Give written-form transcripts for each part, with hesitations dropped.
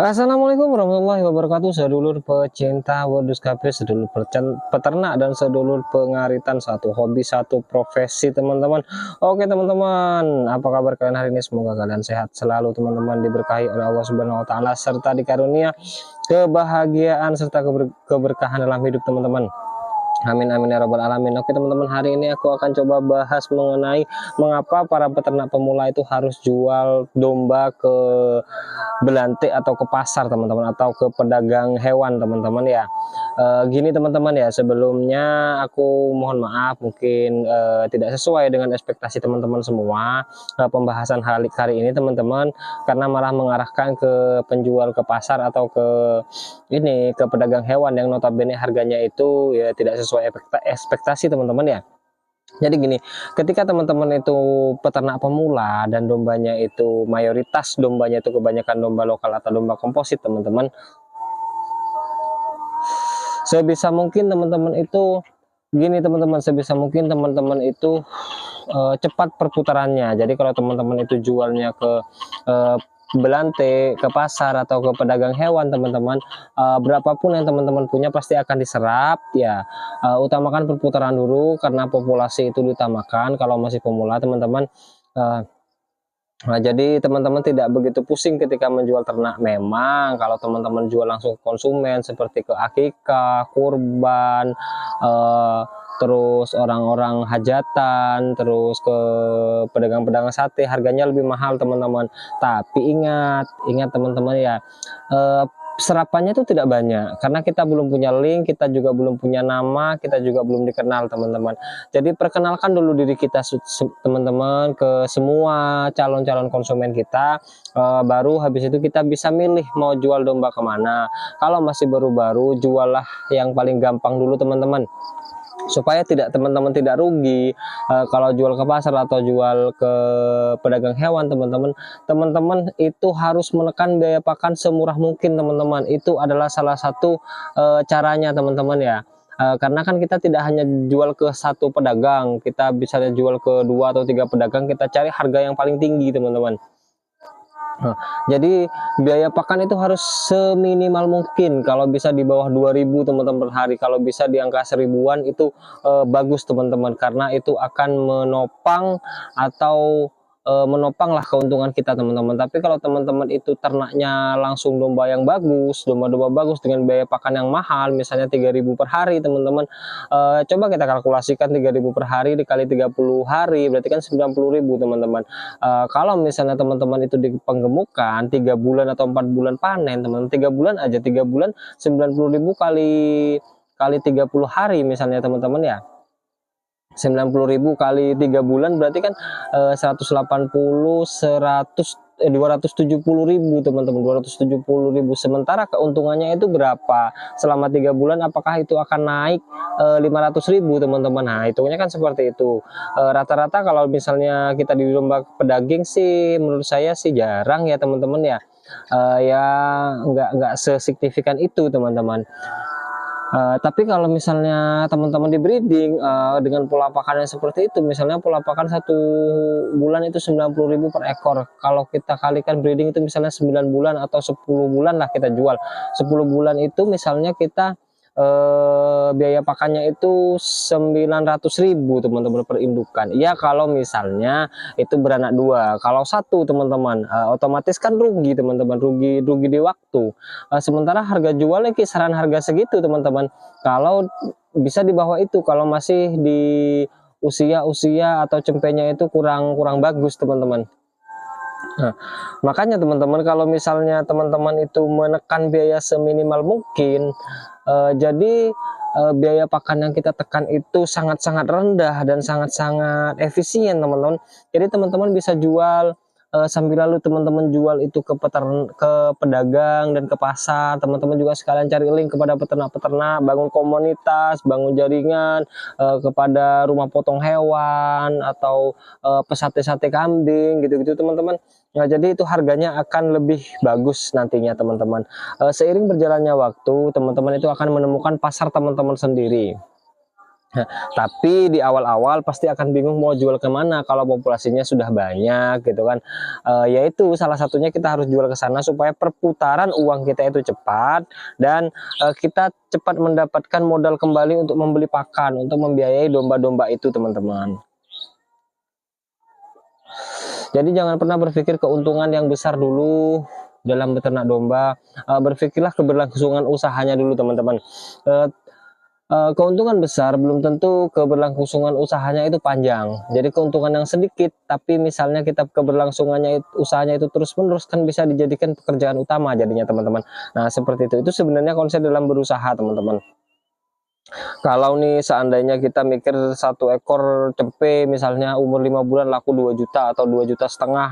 Assalamualaikum warahmatullahi wabarakatuh, sedulur pecinta wedus kapir, sedulur peternak, dan sedulur pengaritan. Satu hobi, satu profesi, teman-teman. Oke teman-teman, apa kabar kalian hari ini? Semoga kalian sehat selalu, teman-teman, diberkahi oleh Allah Subhanahu wa Ta'ala, serta dikarunia kebahagiaan serta keberkahan dalam hidup teman-teman. Amin amin ya rabbal alamin. Oke teman-teman, hari ini aku akan coba bahas mengenai mengapa para peternak pemula itu harus jual domba ke belantik atau ke pasar, teman-teman, atau ke pedagang hewan, teman-teman ya. Gini teman-teman ya, sebelumnya aku mohon maaf mungkin tidak sesuai dengan ekspektasi teman-teman semua pembahasan hari ini, teman-teman, karena malah mengarahkan ke penjual ke pasar atau ke pedagang hewan yang notabene harganya itu ya tidak sesuai ekspektasi, teman-teman ya. Jadi gini, ketika teman-teman itu peternak pemula dan dombanya itu mayoritas dombanya itu kebanyakan domba lokal atau domba komposit, teman-teman, sebisa mungkin teman-teman itu gini teman-teman, sebisa mungkin teman-teman itu cepat perputarannya. Jadi kalau teman-teman itu jualnya ke belante, ke pasar, atau ke pedagang hewan, teman-teman, berapapun yang teman-teman punya pasti akan diserap ya. Utamakan perputaran dulu karena populasi itu diutamakan kalau masih pemula, teman-teman. Nah, jadi teman-teman tidak begitu pusing ketika menjual ternak. Memang kalau teman-teman jual langsung ke konsumen seperti ke akikah, kurban, terus orang-orang hajatan, terus ke pedagang-pedagang sate, harganya lebih mahal, teman-teman. Tapi ingat teman-teman ya, serapannya itu tidak banyak karena kita belum punya link, kita juga belum punya nama, kita juga belum dikenal, teman-teman. Jadi perkenalkan dulu diri kita, teman-teman, ke semua calon-calon konsumen kita, baru habis itu kita bisa milih mau jual domba kemana. Kalau masih baru-baru, juallah yang paling gampang dulu, teman-teman, supaya teman-teman tidak rugi. Kalau jual ke pasar atau jual ke pedagang hewan, teman-teman itu harus menekan biaya pakan semurah mungkin, teman-teman. Itu adalah salah satu caranya, teman-teman ya. Karena kan kita tidak hanya jual ke satu pedagang, kita bisa jual ke 2 atau 3 pedagang, kita cari harga yang paling tinggi, teman-teman. Jadi biaya pakan itu harus seminimal mungkin. Kalau bisa di bawah 2000, teman-teman, per hari. Kalau bisa di angka 1000-an itu bagus, teman-teman, karena itu akan menopang atau menopanglah keuntungan kita, teman-teman. Tapi kalau teman-teman itu ternaknya langsung domba yang bagus, domba-domba bagus dengan biaya pakan yang mahal, misalnya 3000 per hari, teman-teman, coba kita kalkulasikan 3000 per hari dikali 30 hari, berarti kan 90.000, teman-teman. Kalau misalnya teman-teman itu di penggemukan 3 bulan atau 4 bulan panen, teman-teman, 3 bulan aja, 3 bulan 90.000 kali 30 hari misalnya, teman-teman ya. 90.000 kali 3 bulan berarti kan 180, 270.000, teman-teman, 270.000. Sementara keuntungannya itu berapa selama 3 bulan? Apakah itu akan naik 500.000, teman-teman? Nah, hitungnya kan seperti itu. Rata-rata kalau misalnya kita di domba pedaging sih, menurut saya sih jarang ya, teman-teman ya. Ya nggak sesignifikan itu, teman-teman. Tapi kalau misalnya teman-teman di breeding dengan pola pakan yang seperti itu, misalnya pola pakan 1 bulan itu 90.000 per ekor. Kalau kita kalikan breeding itu misalnya 9 bulan atau 10 bulan lah kita jual. 10 bulan itu misalnya kita biaya pakannya itu 900.000, teman-teman, per indukan. Ya kalau misalnya itu beranak 2. Kalau 1, teman-teman, otomatis kan rugi, teman-teman, rugi di waktu. Sementara harga jualnya kisaran harga segitu, teman-teman. Kalau bisa di bawah itu kalau masih di usia atau cempenya itu kurang bagus, teman-teman. Nah, makanya teman-teman, kalau misalnya teman-teman itu menekan biaya seminimal mungkin, jadi biaya pakan yang kita tekan itu sangat-sangat rendah dan sangat-sangat efisien, teman-teman. Jadi teman-teman bisa jual sambil lalu teman-teman jual itu ke pedagang dan ke pasar. Teman-teman juga sekalian cari link kepada peternak-peternak, bangun komunitas, bangun jaringan kepada rumah potong hewan atau pesate-sate kambing, gitu-gitu, teman-teman. Nah, jadi itu harganya akan lebih bagus nantinya, teman-teman. Seiring berjalannya waktu, teman-teman itu akan menemukan pasar teman-teman sendiri. Tapi di awal-awal pasti akan bingung mau jual kemana kalau populasinya sudah banyak gitu kan. Yaitu salah satunya kita harus jual ke sana supaya perputaran uang kita itu cepat, dan kita cepat mendapatkan modal kembali untuk membeli pakan, untuk membiayai domba-domba itu teman-teman. Jadi jangan pernah berpikir keuntungan yang besar dulu dalam beternak domba. Berpikirlah keberlangsungan usahanya dulu teman-teman. Keuntungan besar belum tentu keberlangsungan usahanya itu panjang. Jadi keuntungan yang sedikit tapi misalnya kita keberlangsungannya usahanya itu terus menerus, kan bisa dijadikan pekerjaan utama jadinya teman-teman. Nah seperti itu sebenarnya konsep dalam berusaha teman-teman. Kalau nih seandainya kita mikir satu ekor cempe misalnya umur 5 bulan laku 2 juta atau 2,5 juta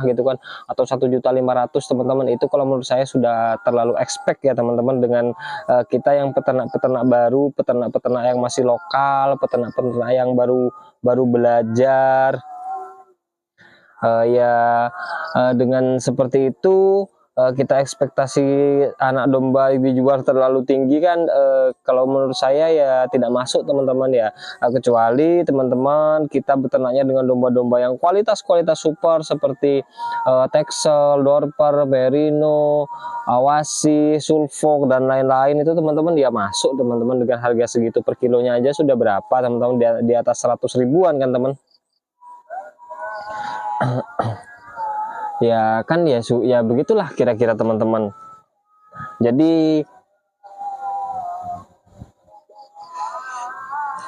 gitu kan, atau 1,5 juta teman-teman, itu kalau menurut saya sudah terlalu expect ya teman-teman, dengan kita yang peternak-peternak baru, peternak-peternak yang masih lokal, peternak-peternak yang baru belajar. Dengan seperti itu kita ekspektasi anak domba dijual terlalu tinggi kan, kalau menurut saya ya tidak masuk teman-teman ya. Kecuali teman-teman kita beternaknya dengan domba-domba yang kualitas super seperti Texel, Dorper, Merino, Awasi, Sulfok dan lain-lain, itu teman-teman dia masuk teman-teman. Dengan harga segitu per kilonya aja sudah berapa teman-teman, di atas 100 ribuan kan teman. Ya kan ya begitulah kira-kira teman-teman. Jadi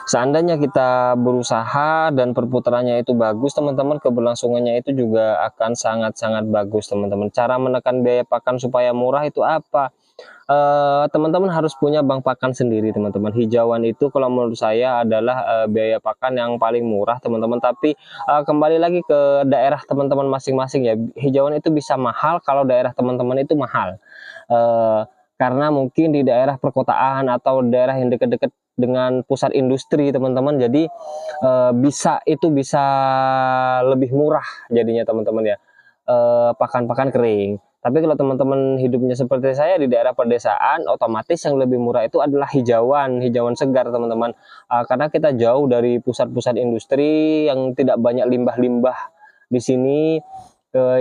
seandainya kita berusaha dan perputarannya itu bagus teman-teman, keberlangsungannya itu juga akan sangat-sangat bagus teman-teman. Cara menekan biaya pakan supaya murah itu apa? Teman-teman harus punya bank pakan sendiri teman-teman. Hijauan itu kalau menurut saya adalah biaya pakan yang paling murah teman-teman. Tapi kembali lagi ke daerah teman-teman masing-masing ya. Hijauan itu bisa mahal kalau daerah teman-teman itu mahal, karena mungkin di daerah perkotaan atau daerah yang dekat-dekat dengan pusat industri teman-teman, jadi bisa lebih murah jadinya teman-teman ya, pakan-pakan kering. Tapi kalau teman-teman hidupnya seperti saya di daerah pedesaan, otomatis yang lebih murah itu adalah hijauan segar teman-teman. Karena kita jauh dari pusat-pusat industri yang tidak banyak limbah-limbah di sini,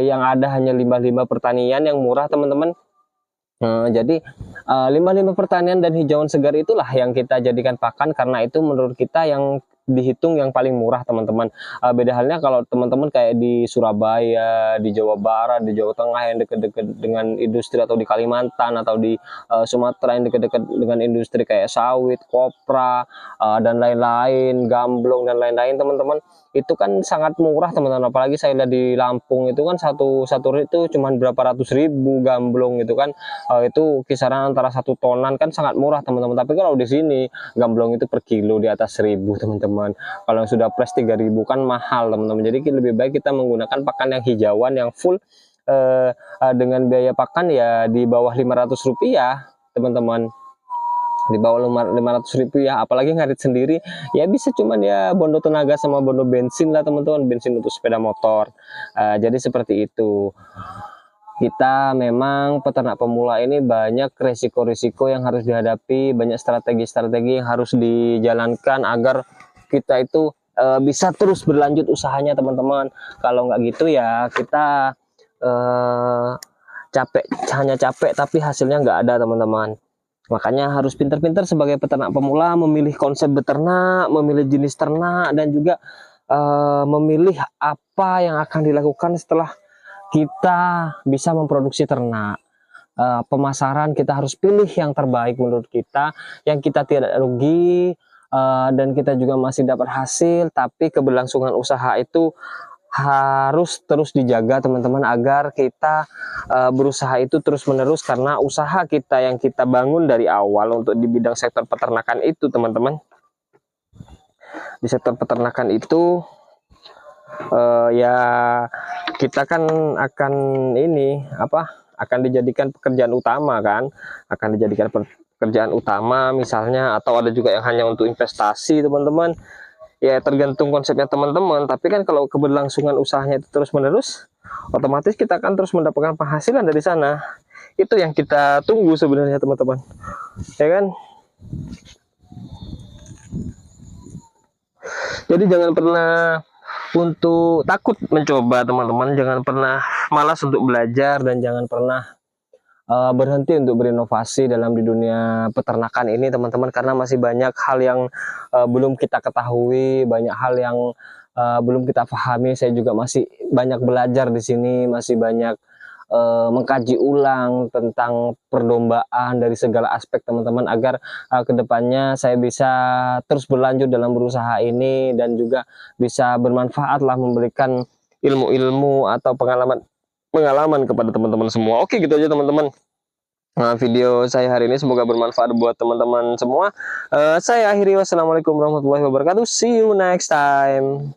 yang ada hanya limbah-limbah pertanian yang murah teman-teman. Jadi limbah-limbah pertanian dan hijauan segar itulah yang kita jadikan pakan, karena itu menurut kita yang dihitung yang paling murah teman-teman. Beda halnya kalau teman-teman kayak di Surabaya, di Jawa Barat, di Jawa Tengah yang dekat-dekat dengan industri, atau di Kalimantan atau di Sumatera yang dekat-dekat dengan industri kayak sawit, kopra dan lain-lain, gamblong dan lain-lain teman-teman, itu kan sangat murah teman-teman. Apalagi saya lihat di Lampung itu kan satu rit itu cuma berapa ratus ribu gamblong gitu kan, itu kisaran antara 1 tonan, kan sangat murah teman-teman. Tapi kalau di sini gamblong itu per kilo di atas 1.000 teman-teman. Kalau yang sudah plus 3.000 kan mahal teman-teman. Jadi lebih baik kita menggunakan pakan yang hijauan yang full, dengan biaya pakan ya di bawah 500 rupiah teman-teman. Di bawah 500 rupiah, apalagi ngarit sendiri ya bisa cuman ya bondo tenaga sama bondo bensin lah teman-teman, bensin untuk sepeda motor. Jadi seperti itu. Kita memang peternak pemula ini banyak resiko-resiko yang harus dihadapi, banyak strategi-strategi yang harus dijalankan agar kita itu bisa terus berlanjut usahanya teman-teman. Kalau nggak gitu ya kita hanya capek tapi hasilnya nggak ada teman-teman. Makanya harus pintar-pintar sebagai peternak pemula, memilih konsep beternak, memilih jenis ternak, dan juga memilih apa yang akan dilakukan setelah kita bisa memproduksi ternak. Pemasaran kita harus pilih yang terbaik menurut kita, yang kita tidak rugi, dan kita juga masih dapat hasil. Tapi keberlangsungan usaha itu harus terus dijaga teman-teman, agar kita berusaha itu terus menerus, karena usaha kita yang kita bangun dari awal untuk di bidang sektor peternakan itu teman-teman, di sektor peternakan itu ya kita kan akan akan dijadikan pekerjaan utama kan, akan dijadikan pekerjaan utama misalnya, atau ada juga yang hanya untuk investasi teman-teman. Ya tergantung konsepnya teman-teman. Tapi kan kalau keberlangsungan usahanya itu terus menerus, otomatis kita akan terus mendapatkan penghasilan dari sana. Itu yang kita tunggu sebenarnya teman-teman, ya kan. Jadi jangan pernah untuk takut mencoba teman-teman, jangan pernah malas untuk belajar, dan jangan pernah berhenti untuk berinovasi dalam di dunia peternakan ini teman-teman, karena masih banyak hal yang belum kita ketahui, banyak hal yang belum kita pahami. Saya juga masih banyak belajar di sini, masih banyak mengkaji ulang tentang perlombaan dari segala aspek teman-teman, agar kedepannya saya bisa terus berlanjut dalam berusaha ini, dan juga bisa bermanfaat lah, memberikan ilmu-ilmu atau pengalaman kepada teman-teman semua. Oke, gitu aja teman-teman. Nah, video saya hari ini semoga bermanfaat buat teman-teman semua. Saya akhiri, wassalamualaikum warahmatullahi wabarakatuh. See you next time.